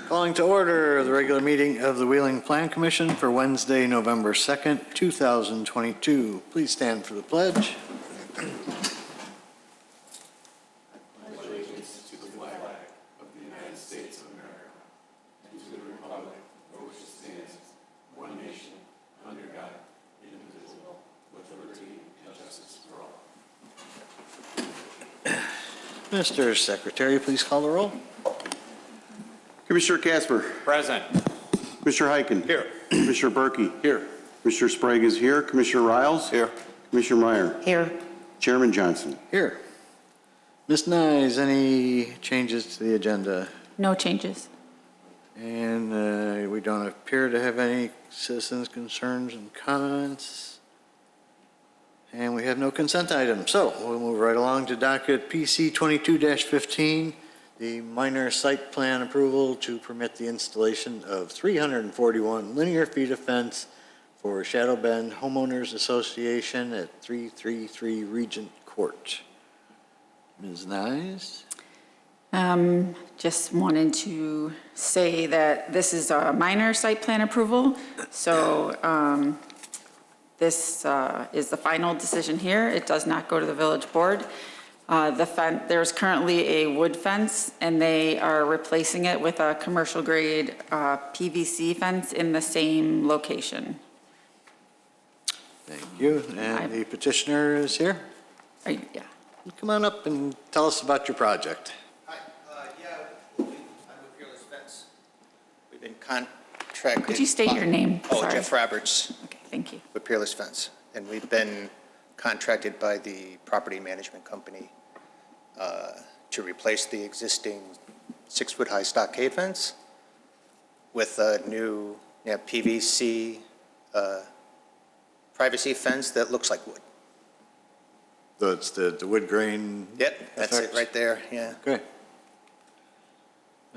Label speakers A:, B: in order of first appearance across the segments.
A: Calling to order the regular meeting of the Wheeling Plan Commission for Wednesday, November 2nd, 2022. Please stand for the pledge.
B: Allegiance to the flag of the United States of America and to the republic for which it stands, one nation, under God, indivisible, with liberty and justice for all.
A: Mr. Secretary, please call the roll.
C: Commissioner Casper.
D: Present.
C: Commissioner Heiken.
D: Here.
C: Commissioner Berkey.
D: Here.
C: Commissioner Sprague is here. Commissioner Riles.
D: Here.
C: Commissioner Meyer.
E: Here.
C: Chairman Johnson.
A: Here. Ms. Nyes, any changes to the agenda?
E: No changes.
A: And we don't appear to have any citizens' concerns and comments. And we have no consent items. So we'll move right along to docket PC 22-15, the minor site plan approval to permit the installation of 341 linear feet of fence for Shadowbend Homeowners Association at 333 Regent Court. Ms. Nyes?
E: Just wanted to say that this is a minor site plan approval. So this is the final decision here. It does not go to the village board. There's currently a wood fence, and they are replacing it with a commercial grade PVC fence in the same location.
A: Thank you. And the petitioner is here.
E: Yeah.
A: Come on up and tell us about your project.
F: Hi, I'm with Fearless Fence. We've been contracted.
E: Could you state your name?
F: Oh,
E: Sorry.
F: Jeff Roberts
E: Okay, thank you.
F: with Fearless Fence. And we've been contracted by the property management company to replace the existing 6-foot-high stockade fence with a new PVC privacy fence that looks like wood.
A: So it's the wood grain.
F: Yep, that's
A: effect?
F: it right there, yeah.
A: Okay.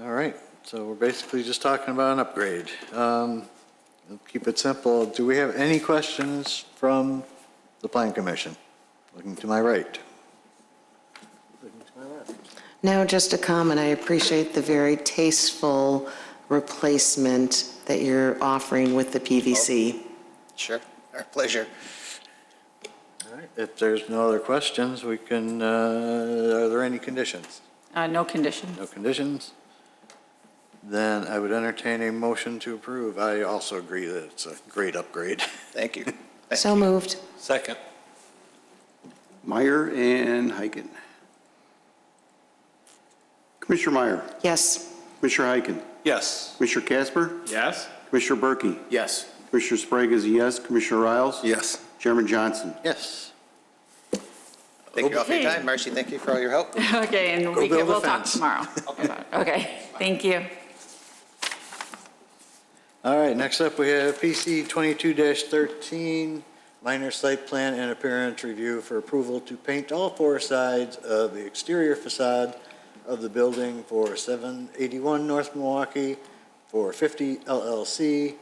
A: All right, so we're basically just talking about an upgrade. We'll keep it simple. Do we have any questions from the Plan Commission? Looking to my right. Looking to my left.
G: No, just a comment. I appreciate the very tasteful replacement that you're offering with the PVC.
F: Sure, our pleasure.
A: All right, if there's no other questions, we can, are there any conditions?
E: No conditions.
A: No conditions? Then I would entertain a motion to approve. I also agree that it's a great upgrade.
F: Thank you.
G: So moved.
D: Second.
C: Meyer and Heiken. Commissioner Meyer.
G: Yes.
C: Commissioner Heiken.
D: Yes.
C: Commissioner Casper.
D: Yes.
C: Commissioner Berkey.
F: Yes.
C: Commissioner Sprague is a yes. Commissioner Riles.
D: Yes.
C: Chairman Johnson.
A: Yes.
F: Thank you all for your
E: Okay.
F: time. Marcy, thank you for all your help.
E: Okay, and
A: Go build a
E: we'll talk
A: fence.
E: tomorrow. Okay, thank you.
A: All right, next up we have PC 22-13, minor site plan and appearance review for approval to paint all 4 sides of the exterior facade of the building for 781 North Milwaukee for 50 LLC,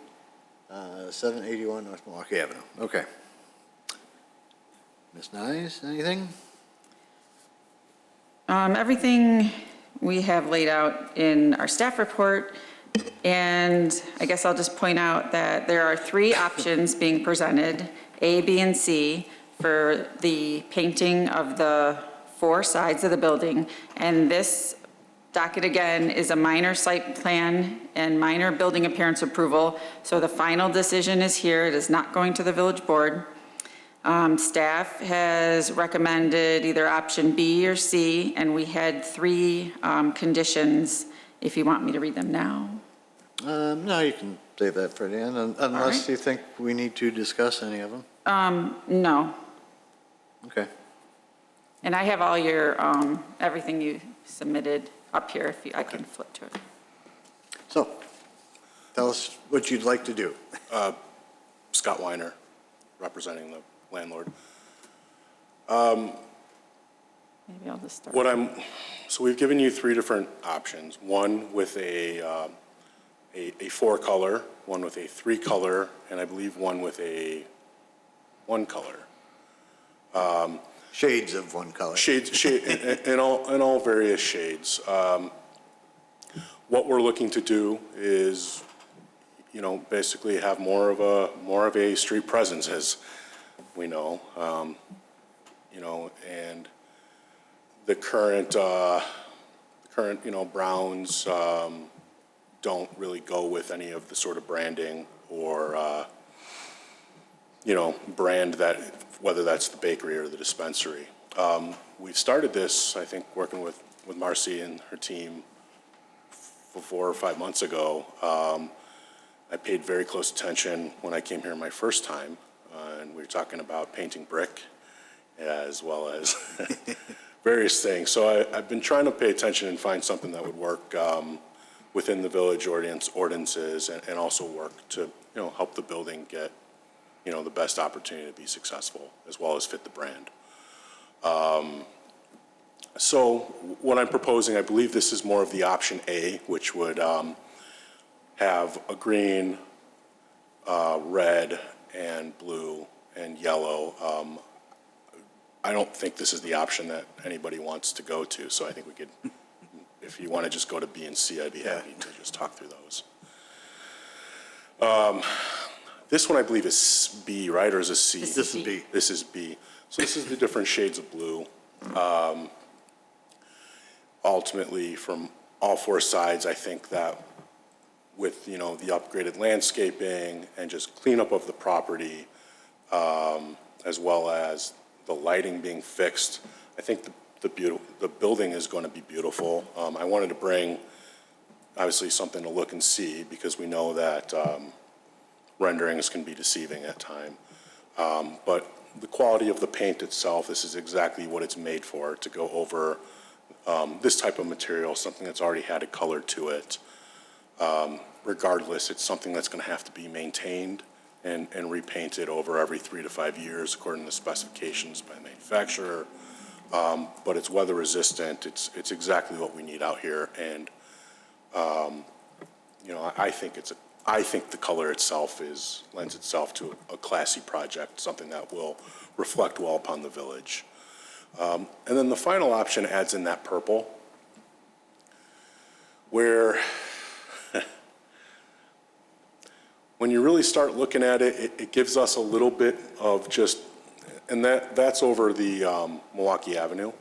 A: 781 North Milwaukee Avenue. Okay. Ms. Nyes, anything?
E: Everything we have laid out in our staff report, and I guess I'll just point out that there are 3 options being presented, A, B, and C, for the painting of the 4 sides of the building. And this docket, again, is a minor site plan and minor building appearance approval. So the final decision is here. It is not going to the village board. Staff has recommended either option B or C, and we had 3 conditions, if you want me to read them now.
A: No, you can save that for the end, unless
E: right.
A: you think we need to discuss any of them.
E: No.
A: Okay.
E: And I have all your, everything you submitted up here, if I can flip to it.
A: So, tell us what you'd like to do.
D: Scott Weiner, representing the landlord.
E: Maybe I'll just start.
D: So we've given you 3 different options. One with a 4-color, one with a 3-color, and I believe one with a 1-color.
A: Shades of one color.
D: Shades, in all various shades. What we're looking to do is, you know, basically have more of a street presence, as we know, you know, and the current, you know, browns don't really go with any of the sort of branding or, you know, brand that, whether that's the bakery or the dispensary. We've started this, I think, working with Marcy and her team 4 or 5 months ago. I paid very close attention when I came here my first time, and we were talking about painting brick as well as various things. So I've been trying to pay attention and find something that would work within the village ordinances and also work to, you know, help the building get, you know, the best opportunity to be successful as well as fit the brand. So what I'm proposing, I believe this is more of the option A, which would have a green, red, and blue, and yellow. I don't think this is the option that anybody wants to go to, so I think we could, if you want to just go to B and C, I'd be happy to just talk through those. This one I believe is B, right, or is it C?
A: This is B.
D: This is B. So this is the different shades of blue. Ultimately, from all 4 sides, I think that with, you know, the upgraded landscaping and just cleanup of the property, as well as the lighting being fixed, I think the building is going to be beautiful. I wanted to bring, obviously, something to look and see, because we know that renderings can be deceiving at times. But the quality of the paint itself, this is exactly what it's made for, to go over this type of material, something that's already had a color to it. Regardless, it's something that's going to have to be maintained and repainted over every 3 to 5 years according to the specifications by the manufacturer. But it's weather resistant. It's exactly what we need out here. And you know, I think the color itself lends itself to a classy project, something that will reflect well upon the village. And then the final option adds in that purple, where when you really start looking at it, it gives us a little bit of just, and that's over the Milwaukee Avenue.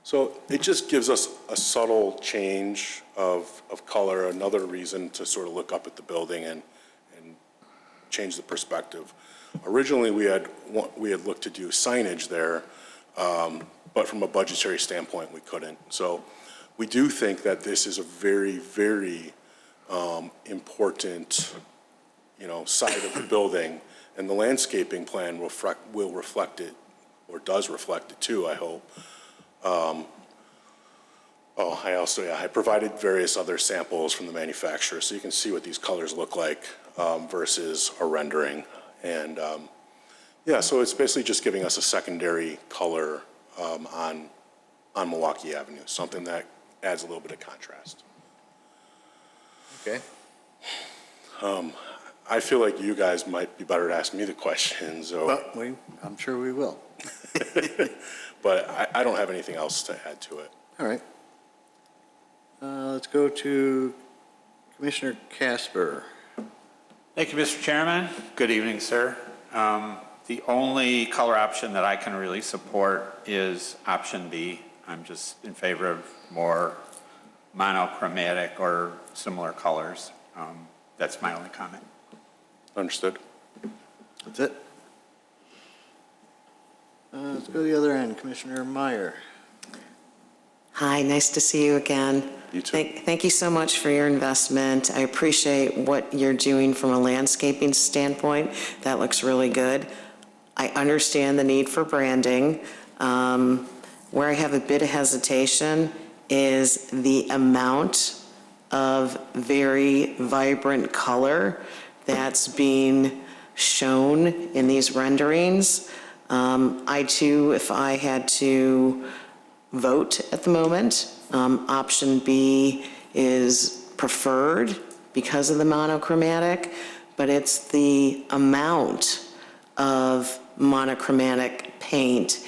D: So it just gives us a subtle change of color, another reason to sort of look up at the building and change the perspective. Originally, we had looked to do signage there, but from a budgetary standpoint, we couldn't. So we do think that this is a very, very important, you know, side of the building, and the landscaping plan will reflect it, or does reflect it too, I hope. I provided various other samples from the manufacturer, so you can see what these colors look like versus a rendering. And yeah, so it's basically just giving us a secondary color on Milwaukee Avenue, something that adds a little bit of contrast.
A: Okay.
D: I feel like you guys might be better to ask me the questions, or,
A: Well, I'm sure we will.
D: but I don't have anything else to add to it.
A: All right. Let's go to Commissioner Casper.
H: Thank you, Mr. Chairman. Good evening, sir. The only color option that I can really support is option B. I'm just in favor of more monochromatic or similar colors. That's my only comment.
D: Understood.
A: That's it. Let's go to the other end, Commissioner Meyer.
G: Hi, nice to see you again.
D: You too.
G: Thank you so much for your investment. I appreciate what you're doing from a landscaping standpoint. That looks really good. I understand the need for branding. Where I have a bit of hesitation is the amount of very vibrant color that's being shown in these renderings. I too, if I had to vote at the moment, option B is preferred because of the monochromatic, but it's the amount of monochromatic paint.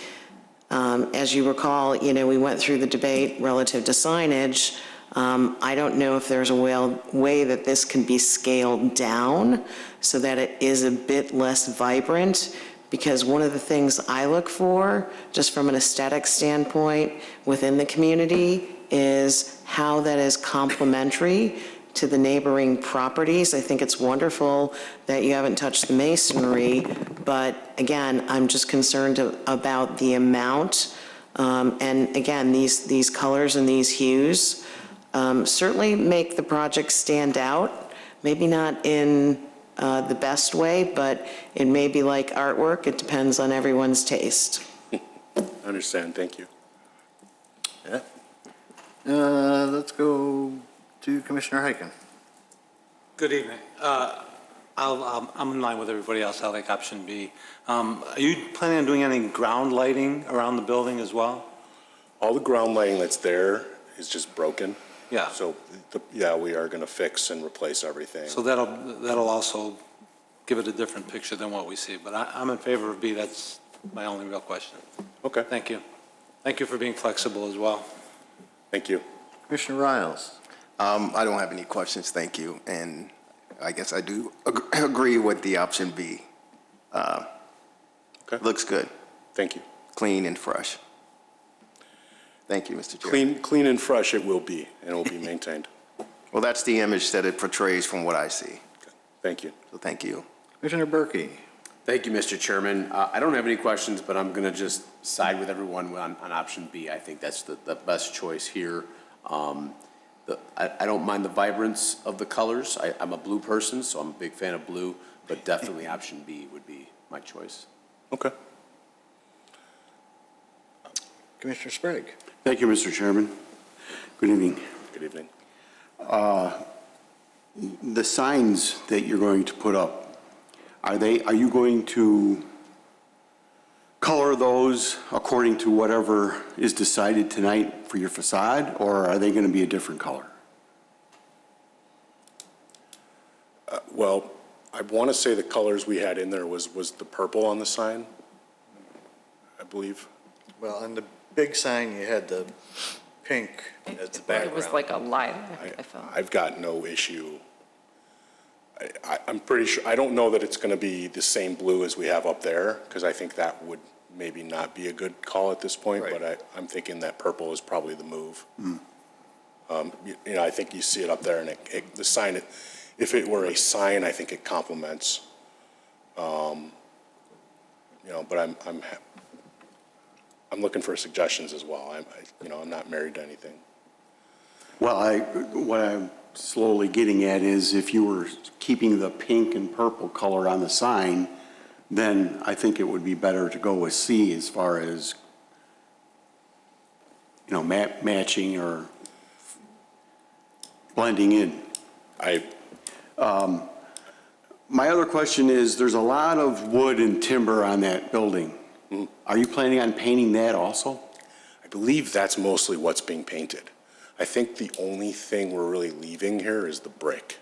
G: As you recall, you know, we went through the debate relative to signage. I don't know if there's a way that this can be scaled down so that it is a bit less vibrant, because one of the things I look for, just from an aesthetic standpoint within the community, is how that is complementary to the neighboring properties. I think it's wonderful that you haven't touched the masonry, but again, I'm just concerned about the amount. And again, these colors and these hues certainly make the project stand out, maybe not in the best way, but it may be like artwork. It depends on everyone's taste.
D: I understand, thank you.
A: Yeah. Let's go to Commissioner Heiken.
I: Good evening. I'm in line with everybody else. I like option B. Are you planning on doing any ground lighting around the building as well?
D: All the ground lighting that's there is just broken.
I: Yeah.
D: So, yeah, we are going to fix and replace everything.
I: So that'll also give it a different picture than what we see. But I'm in favor of B. That's my only real question.
D: Okay.
I: Thank you. Thank you for being flexible as well.
D: Thank you.
A: Commissioner Riles.
J: I don't have any questions, thank you. And I guess I do agree with the option B.
D: Okay.
J: Looks good,
D: Thank you.
J: clean and fresh. Thank you, Mr. Chair.
D: Clean and fresh it will be, and it will be maintained.
J: Well, that's the image that it portrays from what I see.
D: Okay. Thank you.
J: So thank you.
A: Commissioner Berkey.
K: Thank you, Mr. Chairman. I don't have any questions, but I'm going to just side with everyone on option B. I think that's the best choice here. I don't mind the vibrance of the colors. I'm a blue person, so I'm a big fan of blue, but definitely option B would be my choice.
D: Okay.
A: Commissioner Sprague.
C: Thank you, Mr. Chairman. Good evening.
D: Good evening.
C: The signs that you're going to put up, are you going to color those according to whatever is decided tonight for your facade, or are they going to be a different color?
D: Well, I want to say the colors we had in there was the purple on the sign, I believe.
A: Well, on the big sign, you had the pink as the background.
E: It was like a lilac, I felt.
D: I've got no issue. I'm pretty sure, I don't know that it's going to be the same blue as we have up there, because I think that would maybe not be a good call at this point,
A: Right.
D: but I'm thinking that purple is probably the move. You know, I think you see it up there, and the sign, if it were a sign, I think it complements. You know, but I'm looking for suggestions as well. I'm not married to anything.
C: Well, what I'm slowly getting at is if you were keeping the pink and purple color on the sign, then I think it would be better to go with C as far as, you know, matching or blending in. My other question is, there's a lot of wood and timber on that building. Are you planning on painting that also?
D: I believe that's mostly what's being painted. I think the only thing we're really leaving here is the brick.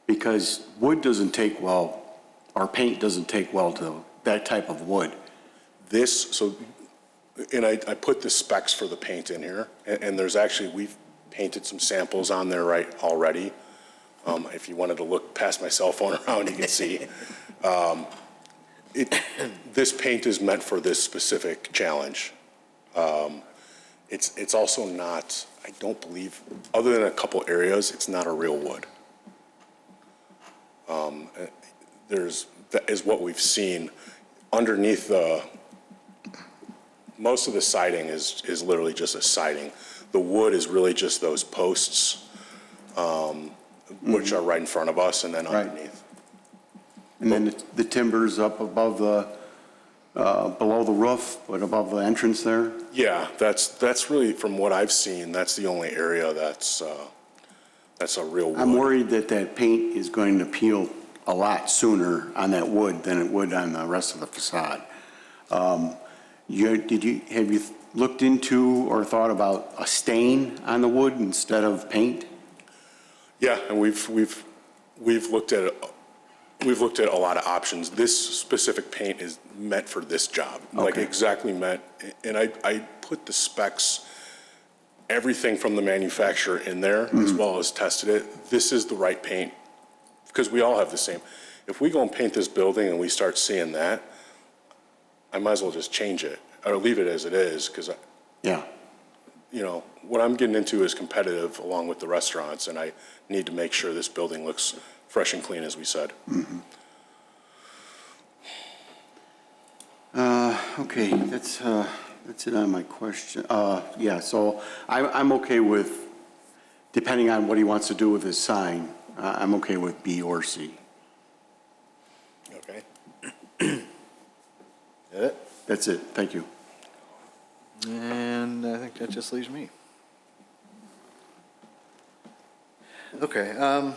C: Because wood doesn't take well, or paint doesn't take well to that type of wood.
D: And I put the specs for the paint in here, and there's actually, we've painted some samples on there already. If you wanted to look past my cell phone around, you can see. This paint is meant for this specific challenge. It's also not, I don't believe, other than a couple areas, it's not a real wood. That is what we've seen underneath most of the siding is literally just a siding. The wood is really just those posts, which are right in front of us and then underneath.
C: And then the timber's up above below the roof, but above the entrance there?
D: Yeah, that's really, from what I've seen, that's the only area that's a real wood.
C: I'm worried that paint is going to peel a lot sooner on that wood than it would on the rest of the facade. Have you looked into or thought about a stain on the wood instead of paint?
D: Yeah, and we've looked at a lot of options. This specific paint is meant for this job, like
C: Okay.
D: exactly meant. And I put the specs everything from the manufacturer in there, as well as tested it. This is the right paint, because we all have the same. If we go and paint this building and we start seeing that, I might as well just change it, or leave it as it is, because,
C: Yeah.
D: you know, what I'm getting into is competitive along with the restaurants, and I need to make sure this building looks fresh and clean, as we said.
C: Okay, that's it on my question. Yeah, so I'm okay with, depending on what he wants to do with his sign, I'm okay with B or C.
A: Okay. That it?
C: That's it, thank you.
A: And I think that just leaves me. Okay, I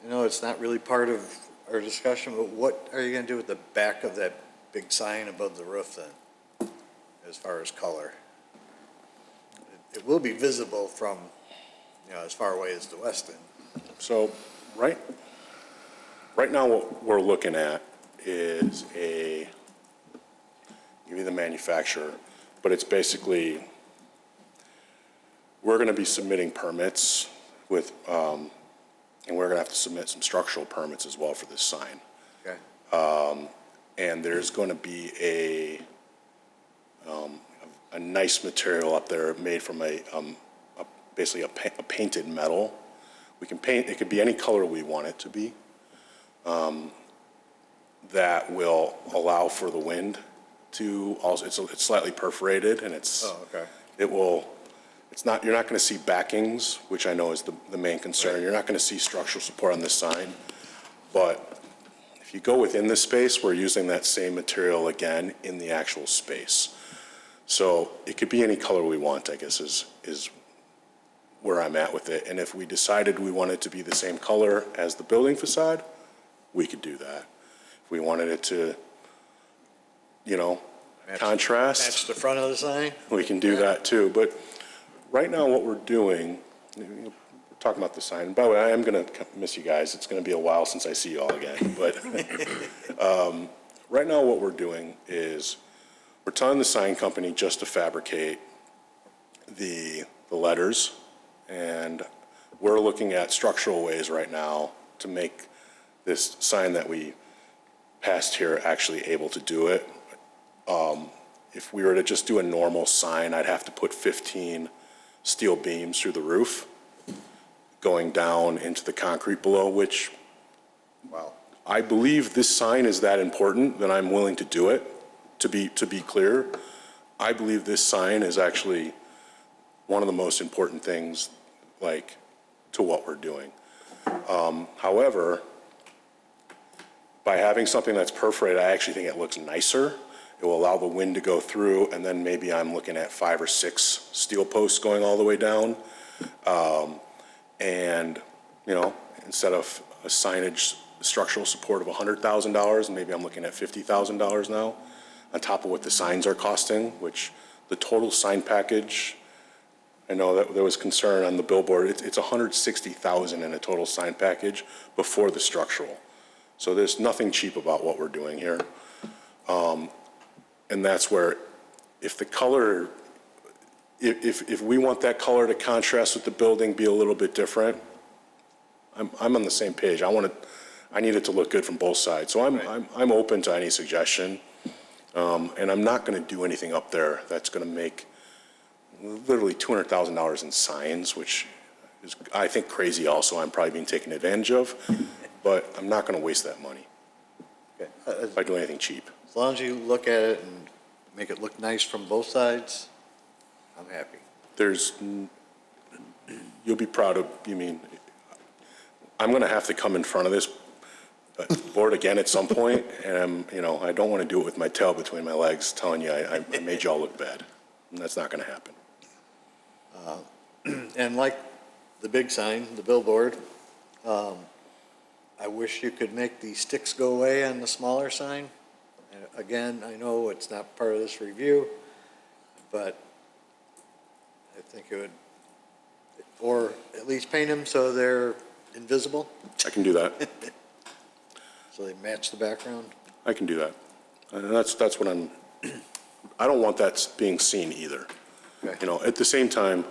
A: know it's not really part of our discussion, but what are you gonna do with the back of that big sign above the roof then, as far as color? It will be visible from, you know, as far away as the west end.
D: So, right now, what we're looking at is give you the manufacturer, but it's basically, we're gonna be submitting permits with, and we're gonna have to submit some structural permits as well for this sign.
A: Okay.
D: And there's gonna be a nice material up there made from basically a painted metal. We can paint, it could be any color we want it to be, that will allow for the wind to also, it's slightly perforated, and it's,
A: Oh, okay.
D: it's not, you're not gonna see backings, which I know is the main concern. You're not gonna see structural support on this sign, but if you go within the space, we're using that same material again in the actual space. So it could be any color we want, I guess, is where I'm at with it. And if we decided we wanted it to be the same color as the building facade, we could do that. If we wanted it to, you know, contrast,
A: Match the front of the sign?
D: we can do that too. But right now, what we're doing, we're talking about the sign. By the way, I am going to miss you guys. It's going to be a while since I see you all again. But right now, what we're doing is we're telling the sign company just to fabricate the letters, and we're looking at structural ways right now to make this sign that we passed here actually able to do it. If we were to just do a normal sign, I'd have to put 15 steel beams through the roof going down into the concrete below, which,
A: Wow.
D: I believe this sign is that important that I'm willing to do it. To be clear, I believe this sign is actually one of the most important things, like, to what we're doing. However, by having something that's perforated, I actually think it looks nicer. It will allow the wind to go through, and then maybe I'm looking at 5 or 6 steel posts going all the way down. And, you know, instead of a signage structural support of $100,000, maybe I'm looking at $50,000 now, on top of what the signs are costing, which the total sign package, I know that there was concern on the billboard, it's $160,000 in a total sign package before the structural. So there's nothing cheap about what we're doing here. And that's where, if the color, if we want that color to contrast with the building, be a little bit different, I'm on the same page. I need it to look good from both sides. So I'm open to any suggestion. And I'm not gonna do anything up there that's gonna make literally $200,000 in signs, which is, I think, crazy also. I'm probably being taken advantage of, but I'm not gonna waste that money
A: Okay.
D: by doing anything cheap.
A: As long as you look at it and make it look nice from both sides, I'm happy.
D: You'll be proud of, I'm gonna have to come in front of this board again at some point, and I don't wanna do it with my tail between my legs, telling you I made y'all look bad. And that's not gonna happen.
A: And like the big sign, the billboard, I wish you could make the sticks go away on the smaller sign. And again, I know it's not part of this review, but I think it would, or at least paint them so they're invisible,
D: I can do that.
A: so they match the background.
D: I can do that. And that's what I don't want that being seen either.
A: Okay.
D: You know, at the same time,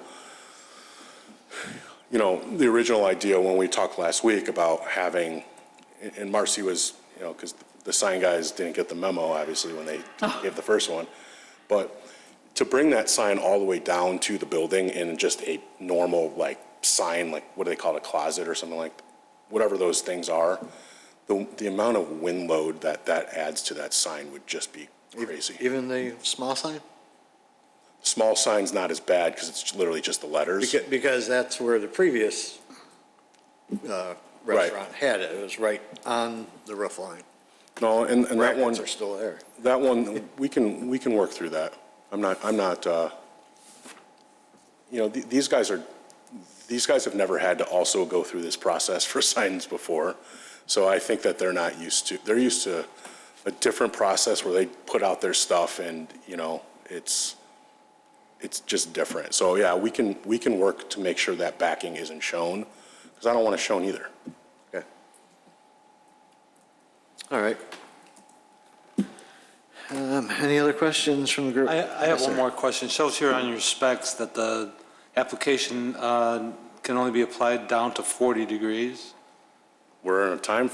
D: you know, the original idea when we talked last week about having, and Marcy was, you know, because the sign guys didn't get the memo, obviously, when they gave the first one, but to bring that sign all the way down to the building in just a normal, like, sign, like, what do they call it, a closet or something like, whatever those things are, the amount of wind load that adds to that sign would just be crazy.
A: Even the small sign?
D: Small sign's not as bad because it's literally just the letters.
A: Because that's where the previous restaurant had it. It was right on the roof line.
D: No, and that one,
A: Brackets are still there.
D: that one, we can work through that. I'm not, you know, these guys have never had to also go through this process for signs before. So I think that they're used to a different process where they put out their stuff and, you know, it's just different. So yeah, we can work to make sure that backing isn't shown, because I don't want it shown either.
A: Okay. All right. Any other questions from the group?
I: I have
A: Yes,
I: one
A: sir.
I: more question. It shows here on your specs that the application can only be applied down to 40 degrees.
D: We're in a time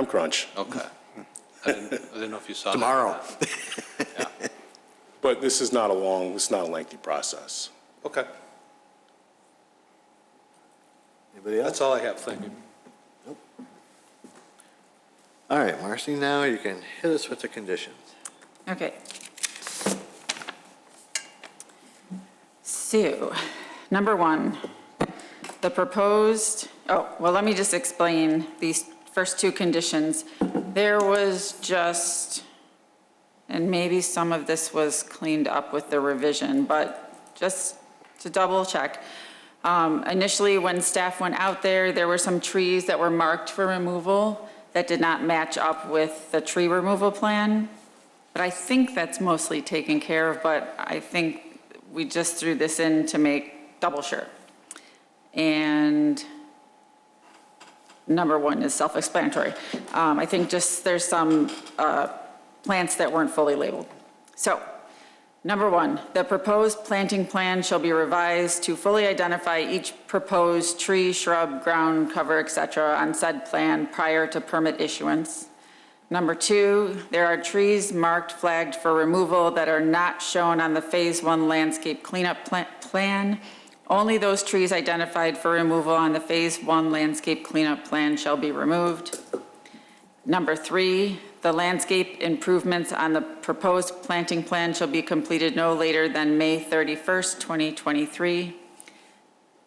D: crunch.
I: Okay. I didn't know if you saw that.
A: Tomorrow.
D: But this is not a lengthy process.
I: Okay.
A: Anybody else?
I: That's all I have. Thank you.
A: All right, Marcy, now you can hit us with the conditions.
E: Okay. So, number one, the proposed, let me just explain these first two conditions. There was just, and maybe some of this was cleaned up with the revision, but just to double check. Initially, when staff went out there were some trees that were marked for removal that did not match up with the tree removal plan. But I think that's mostly taken care of, but I think we just threw this in to make double sure. And number one is self-explanatory. I think just there's some plants that weren't fully labeled. So, number one, the proposed planting plan shall be revised to fully identify each proposed tree, shrub, ground cover, et cetera, on said plan prior to permit issuance. Number two, there are trees marked, flagged for removal that are not shown on the Phase 1 landscape cleanup plan. Only those trees identified for removal on the Phase 1 landscape cleanup plan shall be removed. Number three, the landscape improvements on the proposed planting plan shall be completed no later than May 31st, 2023.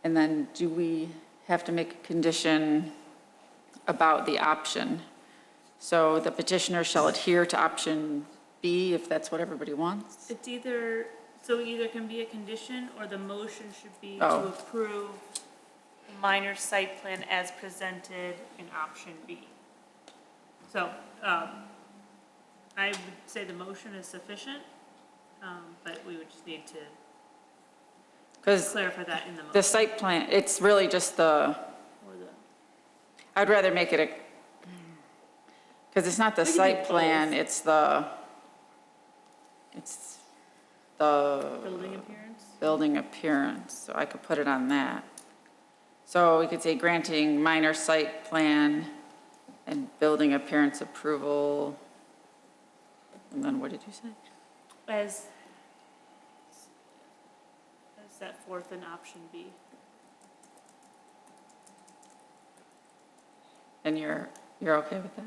E: And then do we have to make a condition about the option? So the petitioner shall adhere to option B if that's what everybody wants?
L: It's either can be a condition or the motion should be
E: Oh.
L: to approve the minor site plan as presented in option B. So, I would say the motion is sufficient, but we would just need to
E: Because
L: clarify that in the motion.
E: the site plan, it's really just
L: Or the,
E: I'd rather make it because it's not the
L: We can do
E: site
L: both.
E: plan, it's the
L: building appearance?
E: building appearance, so I could put it on that. So we could say granting minor site plan and building appearance approval. And then what did you say?
L: As set forth in option B.
E: And you're okay with that?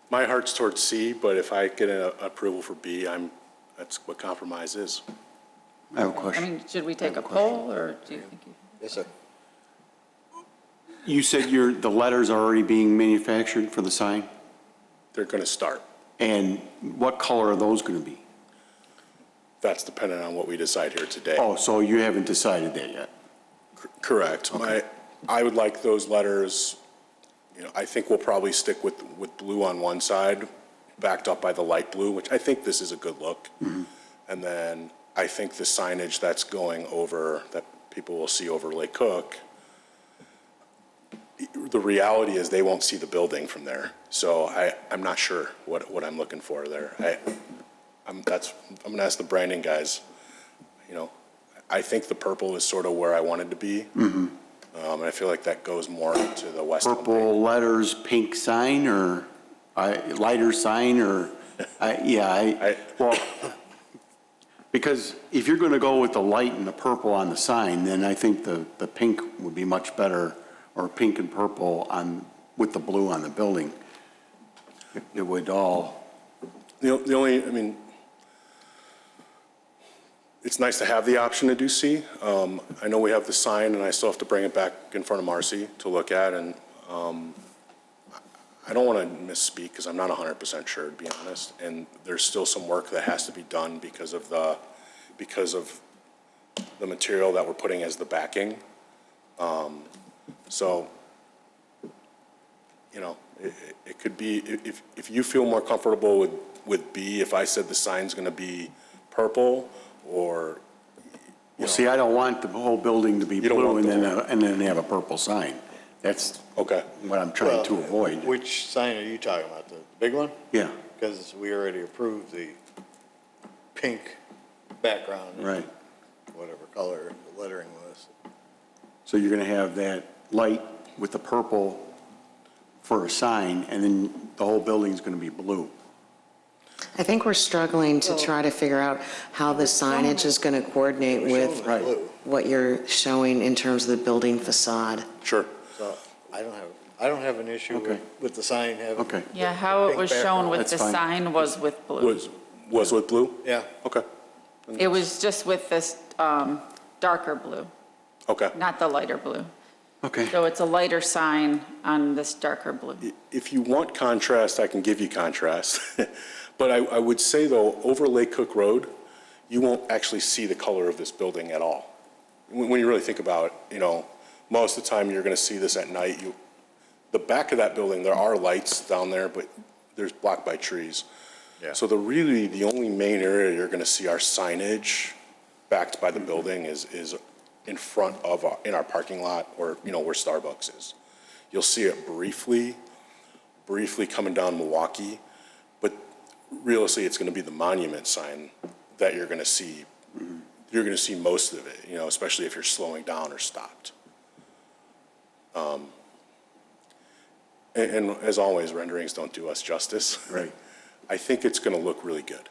D: My heart's towards C, but if I get an approval for B, that's what compromise is.
C: I have a
E: I
C: question.
E: mean, should we take a poll, or do you think you?
A: Yes, sir.
C: You said the letters are already being manufactured for the sign?
D: They're going to start.
C: And what color are those going to be?
D: That's dependent on what we decide here today.
C: Oh, so you haven't decided that yet?
D: Correct. I would like those letters, you know, I think we'll probably stick with blue on one side, backed up by the light blue, which I think this is a good look.
C: Mm-hmm.
D: And then I think the signage that's going over, that people will see over Lake Cook, the reality is they won't see the building from there. So I'm not sure what I'm looking for there. I'm gonna ask the branding guys, you know, I think the purple is sort of where I wanted to be. And I feel like that goes more into the west.
C: Purple letters, pink sign, or lighter sign, or, well, because if you're going to go with the light and the purple on the sign, then I think the pink would be much better, or pink and purple with the blue on the building. It would all.
D: The only, I mean, it's nice to have the option to do C. I know we have the sign, and I still have to bring it back in front of Marcy to look at, and I don't want to misspeak because I'm not 100% sure, to be honest. And there's still some work that has to be done because of the material that we're putting as the backing. So, you know, it could be, if you feel more comfortable with B, if I said the sign's going to be purple, or,
C: Well, see, I don't want the whole building to be blue and then have a purple sign. That's
D: okay.
C: What I'm trying to avoid.
A: Which sign are you talking about? The big one?
C: Yeah,
A: Because we already approved the pink background.
C: right.
A: Whatever color the lettering was.
C: So you're going to have that light with the purple for a sign, and then the whole building's going to be blue.
G: I think we're struggling to try to figure out how the signage is going to coordinate with what you're showing in terms of the building facade.
D: Sure.
A: So I don't have an issue with the sign having.
C: Okay.
E: Yeah, how it was shown with
C: That's
E: the
C: fine.
E: sign was with blue.
D: Was with blue?
A: Yeah.
D: Okay.
E: It was just with this darker blue,
D: Okay.
E: not the lighter blue.
C: Okay.
E: So it's a lighter sign on this darker blue.
D: If you want contrast, I can give you contrast. But I would say, though, over Lake Cook Road, you won't actually see the color of this building at all. When you really think about it, you know, most of the time you're going to see this at night. The back of that building, there are lights down there, but there's blocked by trees.
A: Yeah.
D: So the only main area you're going to see our signage backed by the building is in front of in our parking lot, or, you know, where Starbucks is. You'll see it briefly coming down Milwaukee, but realistically, it's going to be the monument sign that you're going to see. You're going to see most of it, you know, especially if you're slowing down or stopped. And as always, renderings don't do us justice.
C: Right.
D: I think it's going to look really good.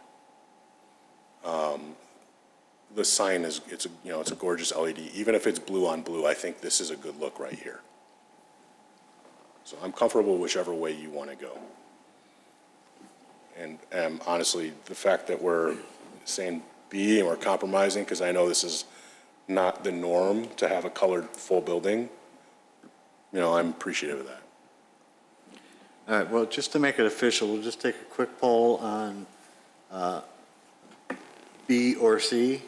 D: The sign it's a gorgeous LED. Even if it's blue on blue, I think this is a good look right here. So I'm comfortable whichever way you want to go. And honestly, the fact that we're saying B and we're compromising, because I know this is not the norm to have a colored full building, you know, I'm appreciative of that.
A: All right, well, just to make it official, we'll just take a quick poll on B or C.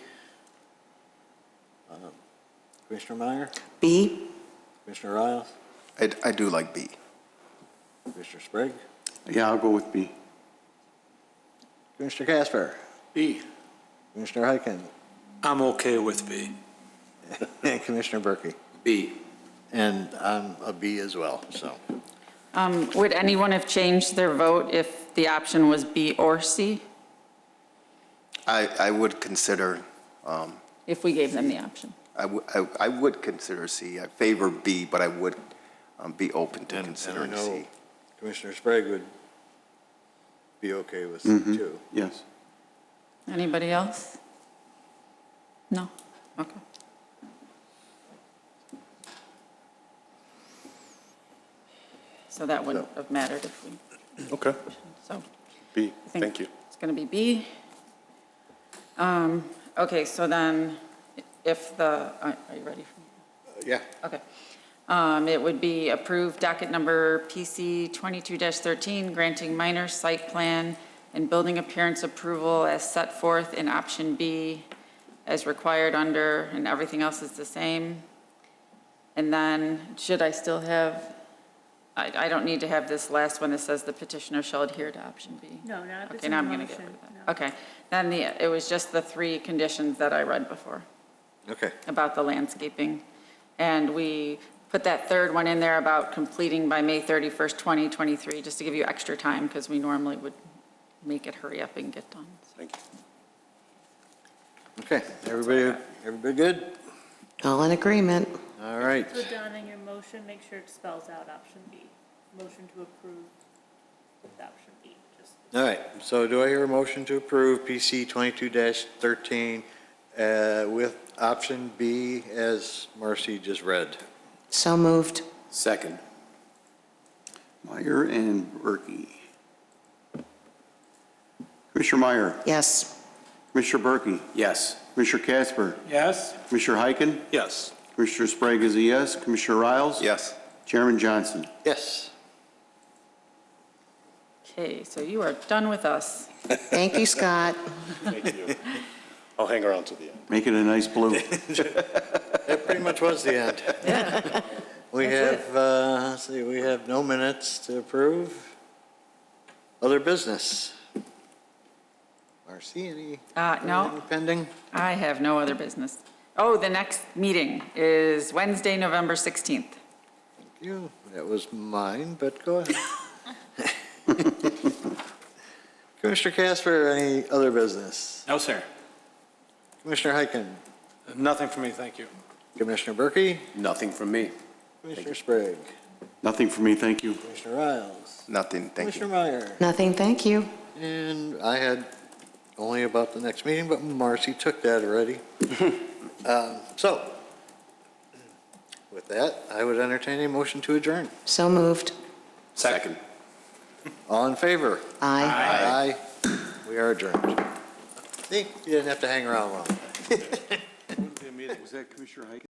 A: Commissioner Meyer?
G: B?
A: Commissioner Riles?
J: I do like B.
A: Commissioner Sprague?
C: Yeah, I'll go with B.
A: Commissioner Casper?
I: B.
A: Commissioner Heiken?
I: I'm okay with B.
A: And Commissioner Berkey?
K: B.
A: And I'm a B as well, so.
E: Would anyone have changed their vote if the option was B or C?
J: I would consider,
E: If we gave them the option?
J: I would consider C. I favor B, but I would be open to considering
A: and I know
J: C.
A: Commissioner Sprague would be okay with C too.
C: Yes.
E: Anybody else? No? Okay. So that wouldn't have mattered if we,
D: Okay.
E: so.
D: B,
E: I think
D: thank you.
E: It's going to be B. Okay, so then if are you ready?
A: Yeah.
E: Okay. It would be approved docket number PC 22-13, granting minor site plan and building appearance approval as set forth in option B as required under, and everything else is the same. And then, should I still have, I don't need to have this last one that says the petitioner shall adhere to option B.
L: No, not if it's
E: Okay,
L: in
E: now
L: the
E: I'm going to get
L: motion,
E: rid of that.
L: no.
E: Okay, then it was just the three conditions that I read before
A: Okay.
E: about the landscaping. And we put that third one in there about completing by May 31st, 2023, just to give you extra time, because we normally would make it hurry up and get done.
D: Thank you.
A: Okay, everybody good?
G: All in agreement.
A: All right.
L: So Don, in your motion, make sure it spells out option B. Motion to approve with option B, just.
A: All right, so do I hear a motion to approve PC 22-13 with option B as Marcy just read?
G: So moved.
K: Second.
C: Meyer and Berkey. Commissioner Meyer,
G: Yes.
C: Commissioner Berkey,
K: Yes.
C: Commissioner Casper,
I: Yes?
C: Commissioner Heiken,
I: Yes.
C: Commissioner Sprague is a yes, Commissioner Riles.
J: Yes.
C: Chairman Johnson.
A: Yes.
E: Okay, so you are done with us.
G: Thank you, Scott.
D: Thank you. I'll hang around to the end.
C: Make it a nice blue.
A: That pretty much was the end. We have, let's see, we have no minutes to approve. Other business. Marcy, any?
E: No.
A: anything pending?
E: I have no other business. Oh, the next meeting is Wednesday, November 16th.
A: Thank you. That was mine, but go ahead. Commissioner Casper, any other business?
I: No, sir.
A: Commissioner Heiken,
I: Nothing for me, thank you.
A: Commissioner Berkey,
K: Nothing from me.
A: Commissioner Sprague,
C: Nothing for me, thank you.
A: Commissioner Riles,
J: Nothing, thank you.
A: Commissioner Meyer,
G: Nothing, thank you.
A: and I had only about the next meeting, but Marcy took that already. So, with that, I would entertain a motion to adjourn.
G: So moved.
K: Second.
A: All in favor?
G: Aye.
A: Aye. We are adjourned. See, you didn't have to hang around long.
C: Was that Commissioner Heiken?